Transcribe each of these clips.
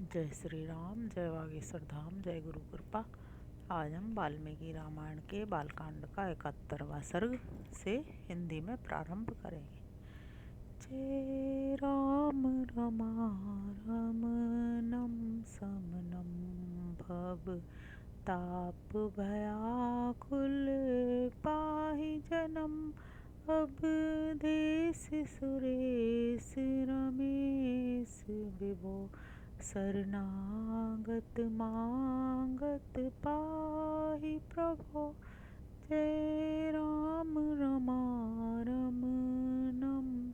जय श्री राम, जय बागेश्वर धाम, जय गुरु कृपा। आज हम वाल्मीकि रामायण के बालकांड का 71वां सर्ग से हिंदी में प्रारंभ करेंगे। जय राम रमारमणं समनं भव ताप भयाकुल पाहि जनम अवधेश सुरेश रमेश विभो शरणागत मांगत पाहि प्रभो। जय राम रमारमणं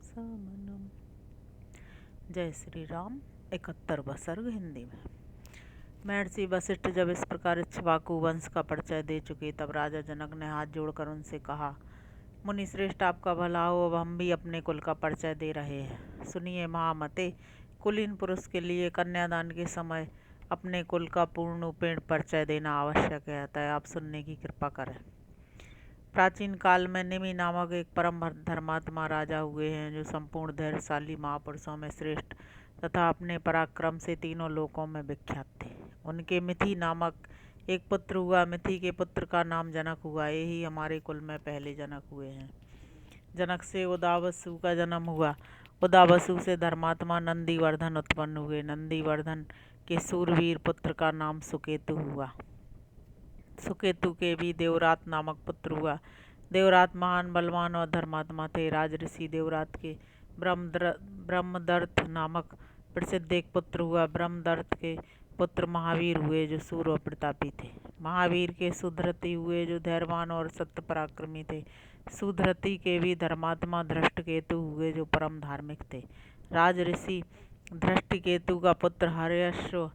समनम। जय श्री राम। 71वां सर्ग हिंदी में। महर्षि वशिष्ठ जब इस प्रकार इक्ष्वाकु वंश का परिचय दे चुके, तब राजा जनक ने हाथ जोड़कर उनसे कहा, मुनि श्रेष्ठ, आपका भला हो। अब हम भी अपने कुल का परिचय दे रहे हैं। सुनिए महामते, कुलीन पुरुष के लिए कन्यादान के समय अपने कुल का पूर्णोपेण परिचय देना आवश्यक है, अतः आप सुनने की कृपा करें। प्राचीन काल में निमि नामक एक परम धर्मात्मा राजा हुए हैं, जो संपूर्ण धैर्यशाली महापुरुषों में श्रेष्ठ तथा अपने पराक्रम से तीनों लोकों में विख्यात थे। उनके मिथि नामक एक पुत्र हुआ। मिथि के पुत्र का नाम जनक हुआ। यही हमारे कुल में पहले जनक हुए हैं। जनक से उदावसु का जन्म हुआ। उदावसु से धर्मात्मा नंदीवर्धन उत्पन्न हुए। नंदीवर्धन के सूरवीर पुत्र का नाम सुकेतु हुआ। सुकेतु के भी देवरात नामक पुत्र हुआ। देवरात महान बलवान और धर्मात्मा थे। राजऋषि देवरात के ब्रह्मदर्थ नामक प्रसिद्ध एक पुत्र हुआ। ब्रह्मदर्थ के पुत्र महावीर हुए, जो सूर और प्रतापी थे। महावीर के सुधृति हुए, जो धैर्यवान और सत्य पराक्रमी थे। सुधृति के भी धर्मात्मा धृष्टकेतु हुए, जो परम धार्मिक थे। राजऋषि धृष्टकेतु का पुत्र हर्यश्व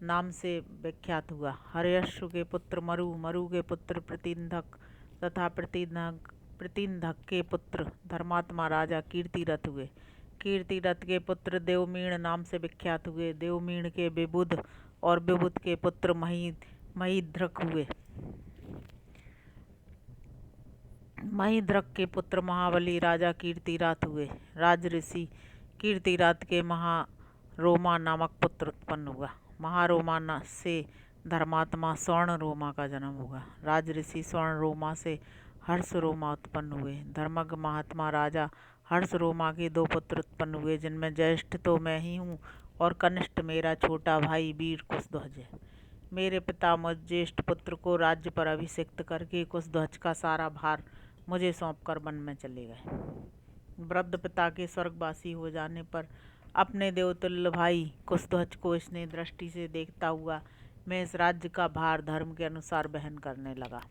नाम से विख्यात हुआ। हर्यश्व के पुत्र मरु, मरु के पुत्र प्रतिन्धक तथा प्रतिन्धक के पुत्र धर्मात्मा राजा कीर्तिरथ हुए। कीर्तिरथ के पुत्र देवमीण नाम से विख्यात हुए। देवमीण के विबुध और विबुध के पुत्र महीध्रक हुए। महीध्रक के पुत्र महाबली राजा कीर्तिरात हुए। राजऋषि कीर्तिरात के महारोमा नामक पुत्र उत्पन्न हुआ। महारोमा से धर्मात्मा स्वर्ण रोमा का जन्म हुआ। राजऋषि स्वर्ण रोमा से हर्ष रोमा उत्पन्न हुए। धर्मज्ञ महात्मा राजा हर्ष रोमा के दो पुत्र उत्पन्न हुए, जिनमें ज्येष्ठ तो मैं ही हूँ और कनिष्ठ मेरा छोटा भाई वीर कुशध्वज है। मेरे पिता मुझ ज्येष्ठ पुत्र को राज्य पर अभिषिक्त करके कुशध्वज का सारा भार मुझे सौंपकर वन में चले गए। वृद्ध पिता के स्वर्गवासी हो जाने पर अपने देवतुल्य भाई कुशध्वज को स्नेह दृष्टि से देखता हुआ मैं इस राज्य का भार धर्म के अनुसार वहन करने लगा।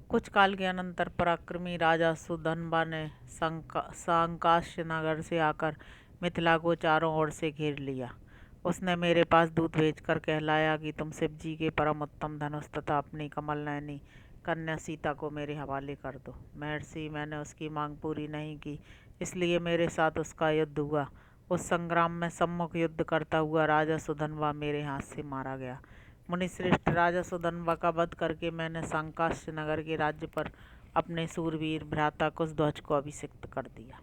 कुछ काल के अनंतर पराक्रमी राजा सुधन्वा ने सांकास्य नगर से आकर मिथिला को चारों ओर से घेर लिया। उसने मेरे पास दूत भेजकर कहलाया कि तुम शिव जी के परम उत्तम धनुष तथा अपनी कमल नयनी कन्या सीता को मेरे हवाले कर दो। महर्षि, मैंने उसकी मांग पूरी नहीं की, इसलिए मेरे साथ उसका युद्ध हुआ। उस संग्राम में सम्मुख युद्ध करता हुआ राजा सुधन्वा मेरे हाथ से मारा गया। मुनिश्रेष्ठ, राजा सुधन्वा का वध करके मैंने सांकास्य नगर के राज्य पर अपने सूरवीर भ्राता कुशध्वज को अभिषिक्त कर दिया।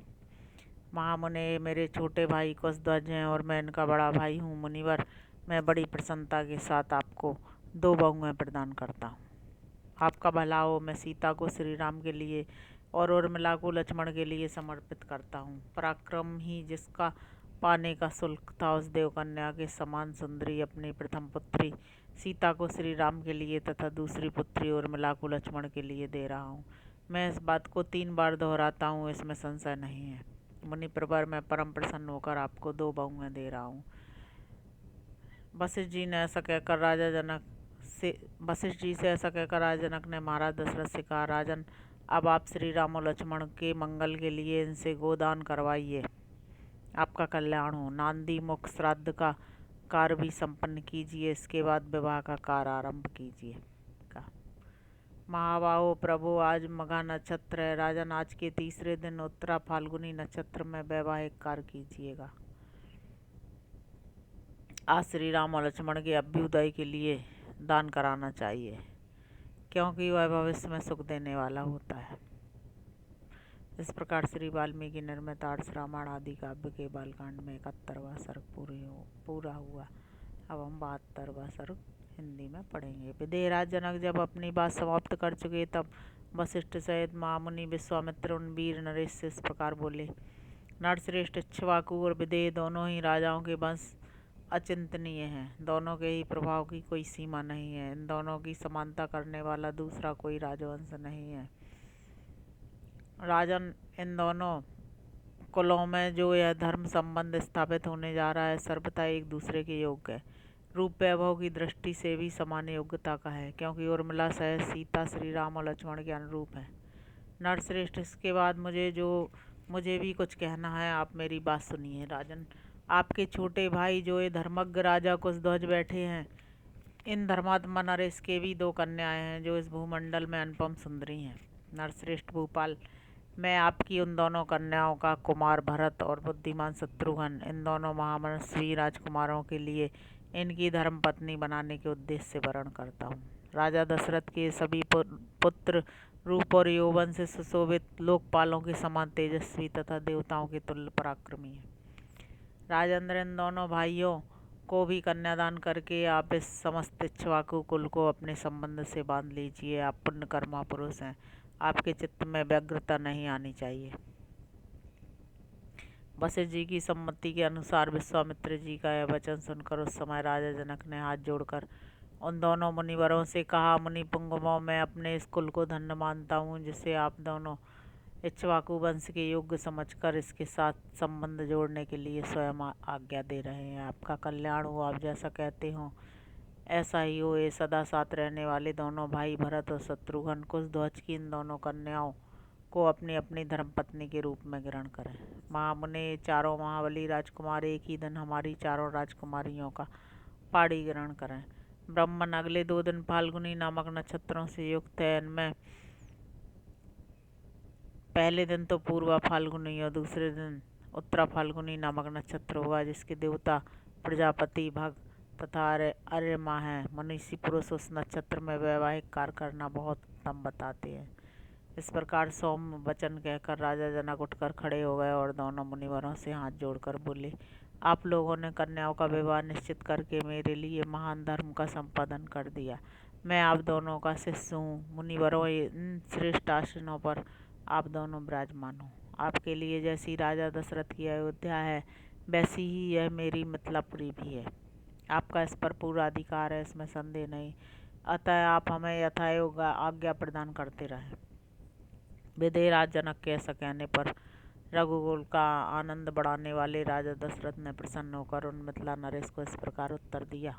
महामुने, मेरे छोटे भाई कुशध्वज हैं और मैं इनका बड़ा भाई हूँ। मुनिवर, मैं बड़ी प्रसन्नता के साथ आपको 2 बहुएं प्रदान करता हूँ। आपका भला हो। मैं सीता को श्री राम के लिए और उर्मिला को लक्ष्मण के लिए समर्पित करता हूँ। पराक्रम ही जिसका पाने का शुल्क था, उस देवकन्या के समान सुंदरी अपनी प्रथम पुत्री सीता को श्री राम के लिए तथा दूसरी पुत्री उर्मिला को लक्ष्मण के लिए दे रहा हूँ। मैं इस बात को 3 बार दोहराता हूँ, इसमें संशय नहीं है। मुनि प्रवर, मैं परम प्रसन्न होकर आपको 2 बहुएं दे रहा हूँ। वशिष्ठ जी से ऐसा कहकर राजा जनक ने महाराज दशरथ से कहा, राजन, अब आप श्री राम और लक्ष्मण के मंगल के लिए इनसे गोदान करवाइए। आपका कल्याण हो। नांदी मुख श्राद्ध का कार्य भी संपन्न कीजिए। इसके बाद विवाह का कार्य आरंभ कीजिए। महाबाहो प्रभु, आज मघा नक्षत्र है। राजन, आज के तीसरे दिन उत्तरा फाल्गुनी नक्षत्र में वैवाहिक कार्य कीजिएगा। आज श्री राम और लक्ष्मण के अभ्युदय के लिए दान कराना चाहिए, क्योंकि वह भविष्य में सुख देने वाला होता है। इस प्रकार श्री वाल्मीकि निर्मित आर्ष रामायण आदि काव्य के बालकांड में 71वां सर्ग पूरा हुआ। अब हम 72वां सर्ग हिंदी में पढ़ेंगे। विदेहराज जनक जब अपनी बात समाप्त कर चुके तब वशिष्ठ सहित महामुनि विश्वामित्र उन वीर नरेश से इस प्रकार बोले। नरश्रेष्ठ, इक्ष्वाकु और विदेह दोनों ही राजाओं के वंश अचिंतनीय हैं। दोनों के ही प्रभाव की कोई सीमा नहीं है। इन दोनों की समानता करने वाला दूसरा कोई राजवंश नहीं है। राजन, इन दोनों कुलों में जो यह धर्म संबंध स्थापित होने जा रहा है सर्वथा एक दूसरे के योग्य है। रूप वैभव की दृष्टि से भी समान योग्यता का है, क्योंकि उर्मिला सह सीता श्री राम और लक्ष्मण के अनुरूप है। नरश्रेष्ठ, इसके बाद मुझे भी कुछ कहना है, आप मेरी बात सुनिए। राजन, आपके छोटे भाई जो ये धर्मज्ञ राजा कुशध्वज बैठे हैं, इन धर्मात्मा नरेश के भी 2 कन्याएं हैं जो इस भूमंडल में अनुपम सुंदरी हैं। नरश्रेष्ठ भूपाल, मैं आपकी उन दोनों कन्याओं का कुमार भरत और बुद्धिमान शत्रुघ्न, इन दोनों महामनस्वी राजकुमारों के लिए इनकी धर्मपत्नी बनाने के उद्देश्य से वरण करता हूँ। राजा दशरथ के सभी पुत्र रूप और यौवन से सुशोभित, लोकपालों के समान तेजस्वी तथा देवताओं के तुल्य पराक्रमी है। राजेंद्र, इन दोनों भाइयों को भी कन्यादान करके आप इस समस्त इक्ष्वाकु कुल को अपने संबंध से बांध लीजिए। आप पुण्यकर्मा पुरुष हैं, आपके चित्त में व्यग्रता नहीं आनी चाहिए। वशिष्ठ जी की सम्मति के अनुसार विश्वामित्र जी का यह वचन सुनकर उस समय राजा जनक ने हाथ जोड़कर उन दोनों मुनिवरों से कहा, मुनि पुंगवों, मैं अपने इस कुल को धन्य मानता हूँ जिसे आप दोनों इक्ष्वाकु वंश के योग्य समझकर इसके साथ संबंध जोड़ने के लिए स्वयं आज्ञा दे रहे हैं। आपका कल्याण हो। आप जैसा कहते हो ऐसा ही हो। ये सदा साथ रहने वाले दोनों भाई भरत और शत्रुघ्न कुशध्वज की इन दोनों कन्याओं को अपनी अपनी धर्मपत्नी के रूप में ग्रहण करें। महामुनि, चारों महाबली राजकुमार एक ही दिन हमारी चारों राजकुमारियों का पाणी ग्रहण करें। ब्राह्मण, अगले 2 दिन फाल्गुनी नामक नक्षत्रों से युक्त है। इनमें पहले दिन तो पूर्वा फाल्गुनी और दूसरे दिन उत्तरा फाल्गुनी नामक नक्षत्र हुआ, जिसके देवता प्रजापति, भग तथा अर्यमा हैं। मनुष्य पुरुष उस नक्षत्र में वैवाहिक कार्य करना बहुत उत्तम बताते हैं। इस प्रकार सौम्य वचन कहकर राजा जनक उठकर खड़े हो गए और दोनों मुनिवरों से हाथ जोड़कर बोले, आप लोगों ने कन्याओं का विवाह निश्चित करके मेरे लिए महान धर्म का संपादन कर दिया। मैं आप दोनों का शिष्य हूँ। मुनिवरों, इन श्रेष्ठ आसनों पर आप दोनों विराजमान हो। आपके लिए जैसी राजा दशरथ की अयोध्या है, वैसी ही यह मेरी मिथिलापुरी भी है। आपका इस पर पूरा अधिकार है, इसमें संदेह नहीं। अतः आप हमें यथायोग आज्ञा प्रदान करते रहें। विदेहराज जनक के ऐसा कहने पर रघुकुल का आनंद बढ़ाने वाले राजा दशरथ ने प्रसन्न होकर उन मिथिला नरेश को इस प्रकार उत्तर दिया।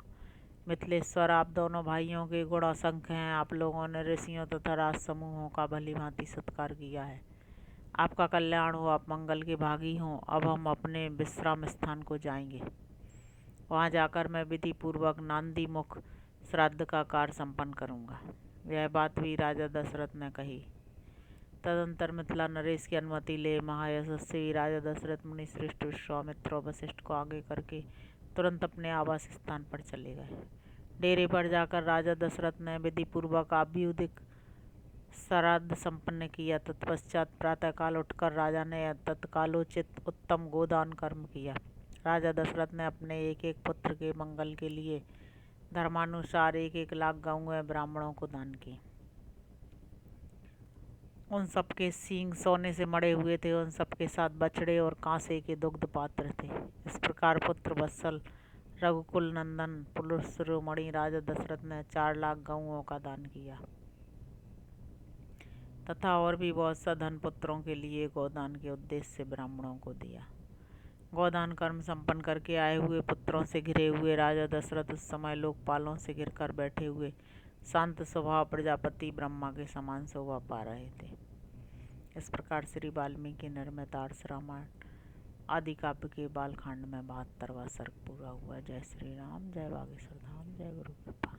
मिथिलेश्वर, आप दोनों भाइयों के गुण असंख्य हैं। आप लोगों ने ऋषियों तथा राज समूहों का भली भांति सत्कार किया है। आपका कल्याण हो। आप मंगल के भागी हों। अब हम अपने विश्राम स्थान को जाएंगे। वहाँ जाकर मैं विधि पूर्वक नांदी मुख श्राद्ध का कार्य संपन्न करूँगा। यह बात भी राजा दशरथ ने कही। तदंतर मिथिला नरेश की अनुमति ले महायशस्वी राजा दशरथ मुनि श्रेष्ठ विश्वामित्र और वशिष्ठ को आगे करके तुरंत अपने आवास स्थान पर चले गए। डेरे पर जाकर राजा दशरथ ने विधि पूर्वक आभ्युदिक श्राद्ध संपन्न किया। तत्पश्चात प्रातःकाल उठकर राजा ने तत्कालोचित उत्तम गोदान कर्म किया। राजा दशरथ ने अपने एक एक पुत्र के मंगल के लिए धर्मानुसार 1-1 लाख गौएं ब्राह्मणों को दान की। उन सबके सींग सोने से मढ़े हुए थे। उन सबके साथ बछड़े और कांसे के दुग्ध पात्र थे। इस प्रकार पुत्र वत्सल रघुकुल नंदन पुलुसुरमणि राजा दशरथ ने 4 लाख गौओं का दान किया तथा और भी बहुत सा धन पुत्रों के लिए गोदान के उद्देश्य से ब्राह्मणों को दिया। गोदान कर्म संपन्न करके आए हुए पुत्रों से घिरे हुए राजा दशरथ उस समय लोकपालों से घिरकर बैठे हुए शांत स्वभाव प्रजापति ब्रह्मा के समान शोभा पा रहे थे। इस प्रकार श्री वाल्मीकि निर्मित आर्ष रामायण आदि काव्य के बालकांड में 72वां सर्ग पूरा हुआ। जय श्री राम, जय बागेश्वर धाम, जय गुरु कृपा।